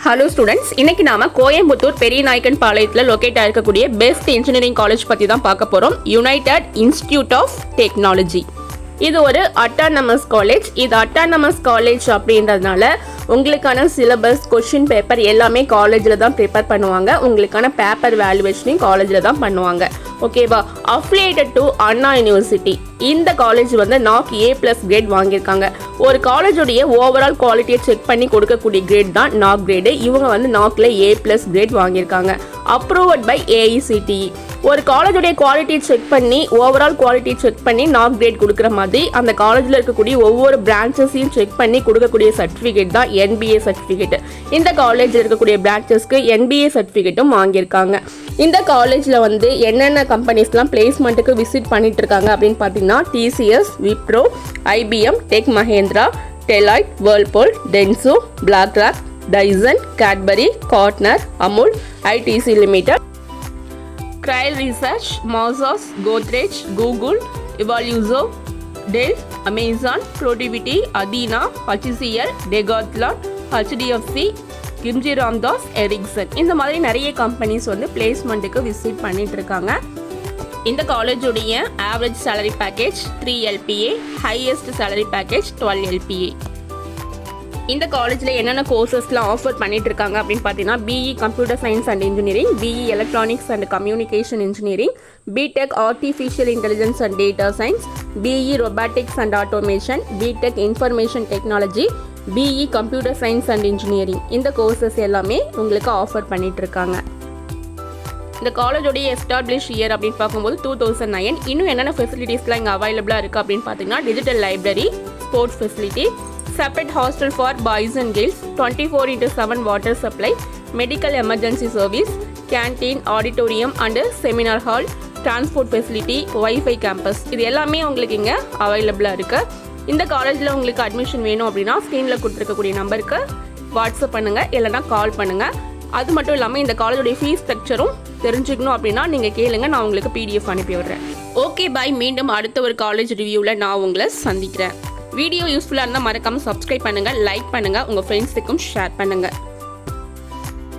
Hello students, இன்னைக்கு நாம கோயம்புத்தூர் பெரியநாயக்கன்பாளையத்தில் லொக்கேட் ஆயிருக்கக்கூடிய பெஸ்ட் இன்ஜினியரிங் காலேஜ் பற்றி தான் பார்க்க போகிறோம். United Institute of Technology. இது ஒரு அட்டானமஸ் காலேஜ். இது அட்டானமஸ் காலேஜ் அப்படின்றதுனால உங்களுக்கான சிலபஸ், கொஷின் பேப்பர் எல்லாமே காலேஜில் தான் ப்ரிப்பேர் பண்ணுவாங்க. உங்களுக்கான பேப்பர் வேல்யூவேஷனையும் காலேஜில் தான் பண்ணுவாங்க. ஓகேவா? Affiliated to Anna university. இந்த காலேஜ் வந்து நாக் A+ கிரேட் வாங்கியிருக்காங்க. ஒரு காலேஜுடைய ஓவரால் குவாலிட்டியை செக் பண்ணி கொடுக்கக்கூடிய கிரேட் தான் நாக் கிரேடு. இவங்க வந்து நாக்கில் A+ கிரேட் வாங்கியிருக்காங்க. Approved by AICTE. ஒரு காலேஜுடைய குவாலிட்டியை செக் பண்ணி, ஓவரால் குவாலிட்டியை செக் பண்ணி நாக் கிரேட் கொடுக்குற மாதிரி அந்த காலேஜில் இருக்கக்கூடிய ஒவ்வொரு பிரான்ச்சஸையும் செக் பண்ணி கொடுக்கக்கூடிய சர்டிஃபிகேட் தான் NBA சர்டிஃபிகேட். இந்த காலேஜில் இருக்கக்கூடிய பிரான்ச்சஸ்க்கு NBA சர்டிஃபிகேட்டும் வாங்கியிருக்காங்க. இந்த காலேஜில் வந்து என்னென்ன கம்பெனிஸ்லாம் பிளேஸ்மெண்ட்டுக்கு விசிட் பண்ணிட்டு இருக்காங்க அப்படின்னு பார்த்தீங்கன்னா TCS, Wipro, IBM, Tech Mahindra, Deloitte, Whirlpool, Denso, BlackRock, Dyson, Cadbury, Gartner, Amul, ITC limited, Cryle Research, Mozos, Godrej, Google, Evoluzo, Dell, Amazon, Protivity, Adina, HCL, Decathlon, HDFC, Kimji Ramdas, Ericsson. இந்த மாதிரி நிறைய கம்பெனிஸ் வந்து பிளேஸ்மெண்ட்டுக்கு விசிட் பண்ணிட்டு இருக்காங்க. இந்த காலேஜுடைய average salary package 3 LPA, highest salary package 12 LPA. இந்த காலேஜில் என்னென்ன கோர்சஸ்லாம் ஆஃபர் பண்ணிட்டு இருக்காங்க அப்படின்னு பார்த்தீங்கன்னா BE computer science and engineering, BE electronics and communication engineering, BTech artificial intelligence and data science, BE robotics and automation, BTech information technology, BE computer science and engineering. இந்த courses எல்லாமே உங்களுக்கு ஆஃபர் பண்ணிட்டு இருக்காங்க. இந்த காலேஜோடைய எஸ்டாப்ளிஷ் இயர் அப்படின்னு பார்க்கும்போது 2009. இன்னும் என்னென்ன ஃபெசிலிட்டிஸ்லாம் இங்கே அவைலபிளாக இருக்குது அப்படின்னு பார்த்தீங்கன்னா digital library, sports facility, separate hostel for boys and girls, 24/7 water supply, medical emergency service, canteen, auditorium and seminar hall, transport facility, Wi-Fi campus. இது எல்லாமே உங்களுக்கு இங்கே அவைலபிளாக இருக்குது. இந்த காலேஜில் உங்களுக்கு அட்மிஷன் வேணும் அப்படின்னா ஸ்க்ரீனில் கொடுத்துருக்கக்கூடிய நம்பருக்கு வாட்ஸ்அப் பண்ணுங்கள், இல்லைனா கால் பண்ணுங்கள். அது மட்டும் இல்லாமல் இந்த காலேஜோடைய ஃபீஸ் ஸ்ட்ரக்சரும் தெரிஞ்சுக்கணும் அப்படின்னா நீங்கள் கேளுங்க, நான் உங்களுக்கு PDF அனுப்பி விடுறேன். Okay bye. மீண்டும் அடுத்த ஒரு காலேஜ் ரிவ்யூவில் நான் உங்களை சந்திக்கிறேன். வீடியோ யூஸ்ஃபுல்லாக இருந்தால் மறக்காமல் சப்ஸ்கிரைப் பண்ணுங்கள், லைக் பண்ணுங்கள், உங்கள் ஃப்ரெண்ட்ஸுக்கும் ஷேர் பண்ணுங்கள்.